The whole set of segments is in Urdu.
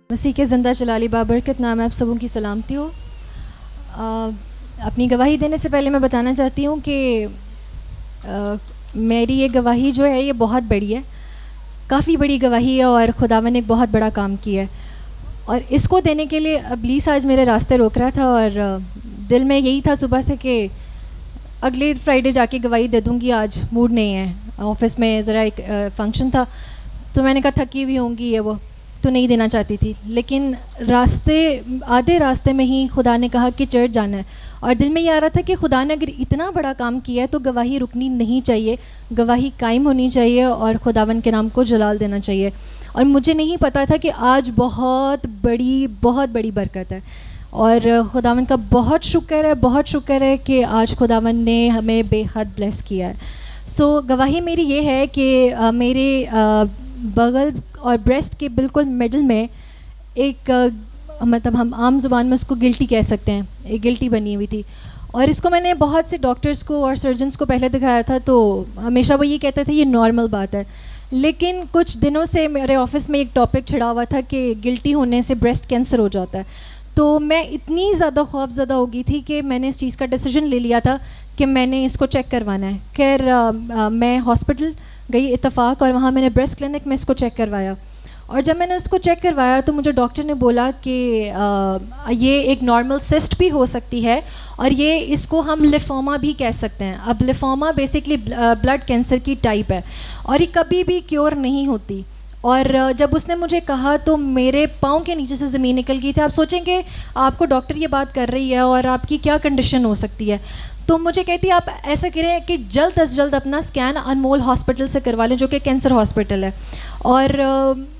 مسیح کے زندہ جلالی بابرکت نام ہے آپ سبوں کی سلامتی ہو. اپنی گواہی دینے سے پہلے میں بتانا چاہتی ہوں کہ میری یہ گواہی جو ہے یہ بہت بڑی ہے, کافی بڑی گواہی ہے, اور خداوند نے ایک بہت بڑا کام کیا ہے, اور اس کو دینے کے لیے ابلیس آج میرے راستے روک رہا تھا, اور دل میں یہی تھا صبح سے کہ اگلے فرائیڈے جا کے گواہی دے دوں گی. آج موڈ نہیں ہے, آفس میں ذرا ایک فنکشن تھا تو میں نے کہا تھکی ہوئی ہوں گی یہ وہ, تو نہیں دینا چاہتی تھی. لیکن آدھے راستے میں ہی خدا نے کہا کہ چرچ جانا ہے, اور دل میں یہ آ رہا تھا کہ خدا نے اگر اتنا بڑا کام کیا ہے تو گواہی رکنی نہیں چاہیے, گواہی قائم ہونی چاہیے, اور خداوند کے نام کو جلال دینا چاہیے. اور مجھے نہیں پتہ تھا کہ آج بہت بڑی برکت ہے, اور خداوند کا بہت شکر ہے کہ آج خداوند نے ہمیں بے حد بلیس کیا ہے. گواہی میری یہ ہے کہ میرے بغل اور بریسٹ کے بالکل مڈل میں ایک مطلب ہم عام زبان میں اس کو گلٹی کہہ سکتے ہیں, ایک گلٹی بنی ہوئی تھی, اور اس کو میں نے بہت سے ڈاکٹرز کو اور سرجنز کو پہلے دکھایا تھا, تو ہمیشہ وہ یہ کہتے تھے یہ نارمل بات ہے. لیکن کچھ دنوں سے میرے آفس میں ایک ٹاپک چھڑا ہوا تھا کہ گلٹی ہونے سے بریسٹ کینسر ہو جاتا ہے. تو میں اتنی زیادہ خوف زدہ ہو گئی تھی کہ میں نے اس چیز کا ڈیسیجن لے لیا تھا کہ میں نے اس کو چیک کروانا ہے. خیر میں ہاسپٹل گئی اتفاق, اور وہاں میں نے بریسٹ کلینک میں اس کو چیک کروایا, اور جب میں نے اس کو چیک کروایا تو مجھے ڈاکٹر نے بولا کہ یہ ایک نارمل سسٹ بھی ہو سکتی ہے, اور اس کو ہم لیفوما بھی کہہ سکتے ہیں. اب لیفوما بیسکلی بلڈ کینسر کی ٹائپ ہے, اور یہ کبھی بھی کیور نہیں ہوتی. اور جب اس نے مجھے کہا تو میرے پاؤں کے نیچے سے زمین نکل گئی تھی. آپ سوچیں کہ آپ کو ڈاکٹر یہ بات کر رہی ہے اور آپ کی کیا کنڈیشن ہو سکتی ہے. تو مجھے کہتی آپ ایسا کریں کہ جلد از جلد اپنا اسکین انمول ہاسپٹل سے کروا لیں, جو کہ کینسر ہاسپٹل ہے. اور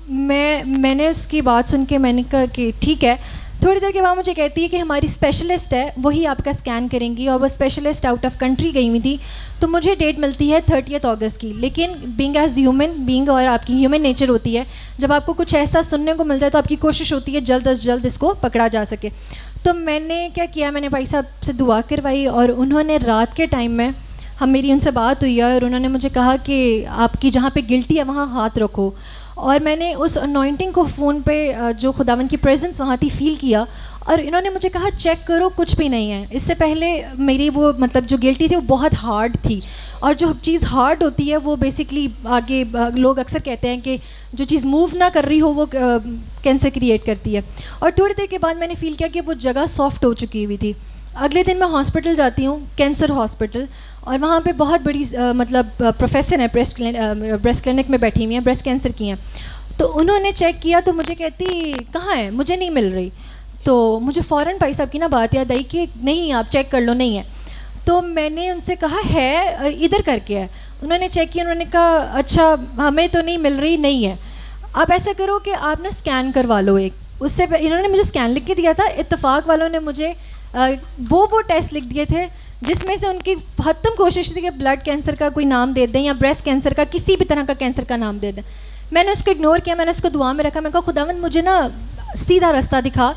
میں نے اس کی بات سن کے میں نے کہا کہ ٹھیک ہے. تھوڑی دیر کے بعد مجھے کہتی ہے کہ ہماری اسپیشلسٹ ہے وہی آپ کا اسکین کریں گی, اور وہ اسپیشلسٹ آؤٹ آف کنٹری گئی ہوئی تھی. تو مجھے ڈیٹ ملتی ہے 30 اگست کی. لیکن بینگ ایز ہیومن بینگ, اور آپ کی ہیومن نیچر ہوتی ہے, جب آپ کو کچھ ایسا سننے کو مل جائے تو آپ کی کوشش ہوتی ہے جلد از جلد اس کو پکڑا جا سکے. تو میں نے کیا کیا, میں نے بھائی صاحب سے دعا کروائی, اور انہوں نے رات کے ٹائم میں میری ان سے بات ہوئی ہے, اور انہوں نے مجھے کہا کہ آپ کی جہاں پہ گلٹی ہے وہاں ہاتھ رکھو. اور میں نے اس انوائنٹنگ کو فون پہ جو خداوند کی پریزنس وہاں تھی فیل کیا, اور انہوں نے مجھے کہا چیک کرو کچھ بھی نہیں ہے. اس سے پہلے میری وہ مطلب جو گلٹی تھی وہ بہت ہارڈ تھی, اور جو چیز ہارڈ ہوتی ہے وہ بیسکلی آگے لوگ اکثر کہتے ہیں کہ جو چیز موو نہ کر رہی ہو وہ کینسر کریٹ کرتی ہے. اور تھوڑی دیر کے بعد میں نے فیل کیا کہ وہ جگہ سافٹ ہو چکی ہوئی تھی. اگلے دن میں ہاسپٹل جاتی ہوں, کینسر ہاسپٹل, اور وہاں پہ بہت بڑی مطلب پروفیسر ہیں بریسٹ کلینک میں بیٹھی ہوئی ہیں, بریسٹ کینسر کی ہیں. تو انہوں نے چیک کیا تو مجھے کہتی کہاں ہے, مجھے نہیں مل رہی. تو مجھے فوراً بھائی صاحب کی نا بات یاد آئی کہ نہیں آپ چیک کر لو, نہیں ہے. تو میں نے ان سے کہا ہے ادھر کر کے ہے. انہوں نے چیک کیا, انہوں نے کہا اچھا ہمیں تو نہیں مل رہی, نہیں ہے. آپ ایسا کرو کہ آپ نا اسکین کروا لو ایک. اس سے انہوں نے مجھے اسکین لکھ کے دیا تھا. اتفاق والوں نے مجھے وہ ٹیسٹ لکھ دیے تھے جس میں سے ان کی حتم کوشش تھی کہ بلڈ کینسر کا کوئی نام دے دیں یا بریسٹ کینسر کا, کسی بھی طرح کا کینسر کا نام دے دیں. میں نے اس کو اگنور کیا, میں نے اس کو دعا میں رکھا. میں کہا خداوند مجھے نا سیدھا راستہ دکھا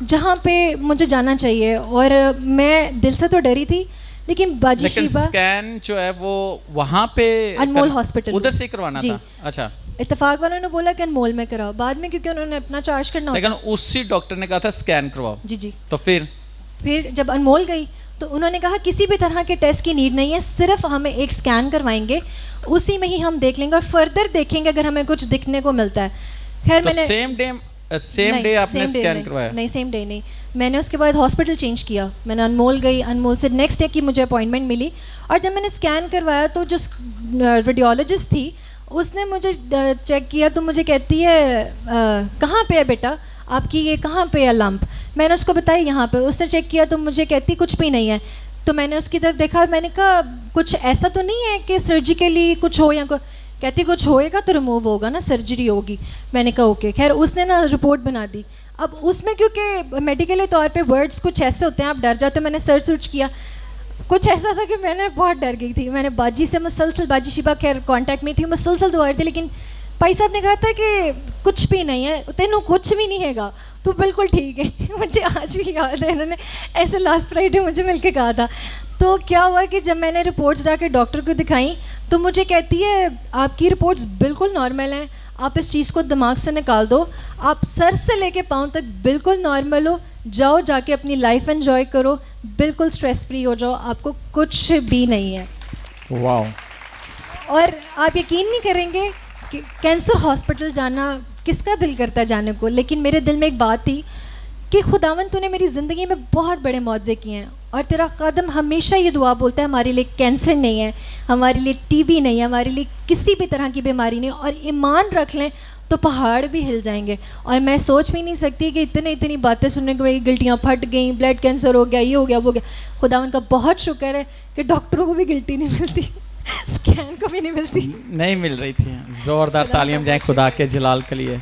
جہاں پہ مجھے جانا چاہیے. اور میں دل سے تو ڈری تھی, لیکن باجی شیبہ اسکین جو ہے وہ وہاں پہ انمول ہاسپٹل ادھر سے کروانا تھا. اچھا, اتفاق والوں نے بولا کہ انمول میں کراؤ, بعد میں کیونکہ انہوں نے اپنا چارج کرنا, لیکن اسی ڈاکٹر نے کہا تھا اسکین کرواؤ. جی. تو پھر جب انمول گئی تو انہوں نے کہا کسی بھی طرح کے ٹیسٹ کی نیڈ نہیں ہے, صرف ہمیں ایک اسکین کروائیں گے, اسی میں ہی ہم دیکھ لیں گے اور فردر دیکھیں گے اگر ہمیں کچھ دکھنے کو ملتا ہے. خیر میں نے سیم ڈے آپ نے اسکین کروایا؟ نہیں, سیم ڈے نہیں. میں نے اس کے بعد ہاسپٹل چینج کیا, میں نے انمول گئی, انمول سے نیکسٹ ڈے کی مجھے اپوائنٹمنٹ ملی. اور جب میں نے اسکین کروایا تو جو ریڈیولوجسٹ تھی اس نے مجھے چیک کیا, تو مجھے کہتی ہے کہاں پہ ہے بیٹا آپ کی, یہ کہاں پہ ہے لمپ. میں نے اس کو بتایا یہاں پہ. اس نے چیک کیا تو مجھے کہتی کچھ بھی نہیں ہے. تو میں نے اس کی طرف دیکھا, میں نے کہا کچھ ایسا تو نہیں ہے کہ سرجیکلی کچھ ہو یا کہتی کچھ ہوئے گا تو ریموو ہوگا نا, سرجری ہوگی. میں نے کہا اوکے. خیر اس نے نا رپورٹ بنا دی. اب اس میں کیونکہ میڈیکلی طور پہ ورڈس کچھ ایسے ہوتے ہیں آپ ڈر جاتے. میں نے سرچ کیا, کچھ ایسا تھا کہ میں نے بہت ڈر گئی تھی. میں نے باجی سے مسلسل, باجی شیبہ خیر کانٹیکٹ میں تھی, مسلسل دعا تھی, لیکن بھائی صاحب نے کہا تھا کہ کچھ بھی نہیں ہے, تینوں کچھ بھی نہیں ہے گا, تو بالکل ٹھیک ہے. مجھے آج بھی یاد ہے انہوں نے ایسے لاسٹ فرائیڈے مجھے مل کے کہا تھا. تو کیا ہوا کہ جب میں نے رپورٹس جا کے ڈاکٹر کو دکھائیں تو مجھے کہتی ہے آپ کی رپورٹس بالکل نارمل ہیں, آپ اس چیز کو دماغ سے نکال دو, آپ سر سے لے کے پاؤں تک بالکل نارمل ہو, جاؤ جا کے اپنی لائف انجوائے کرو, بالکل اسٹریس فری ہو جاؤ, آپ کو کچھ بھی نہیں ہے. واو. اور آپ یقین نہیں کریں گے کہ کینسر ہاسپٹل جانا کس کا دل کرتا ہے جانے کو, لیکن میرے دل میں ایک بات تھی کہ خداوند تو نے میری زندگی میں بہت بڑے معجزے کیے ہیں, اور تیرا خادم ہمیشہ یہ دعا بولتا ہے ہمارے لیے کینسر نہیں ہے, ہمارے لیے ٹی بی نہیں ہے, ہمارے لیے کسی بھی طرح کی بیماری نہیں, اور ایمان رکھ لیں تو پہاڑ بھی ہل جائیں گے. اور میں سوچ بھی نہیں سکتی کہ اتنی باتیں سننے کے بعد گلٹیاں پھٹ گئیں, بلڈ کینسر ہو گیا, یہ ہو گیا, وہ ہو گیا. خداوند کا بہت شکر ہے کہ ڈاکٹروں کو بھی گلٹی نہیں ملتی, اسکین کو بھی نہیں ملتی. نہیں مل رہی تھی. زوردار تعلیم جائیں خدا کے جلال کے لیے.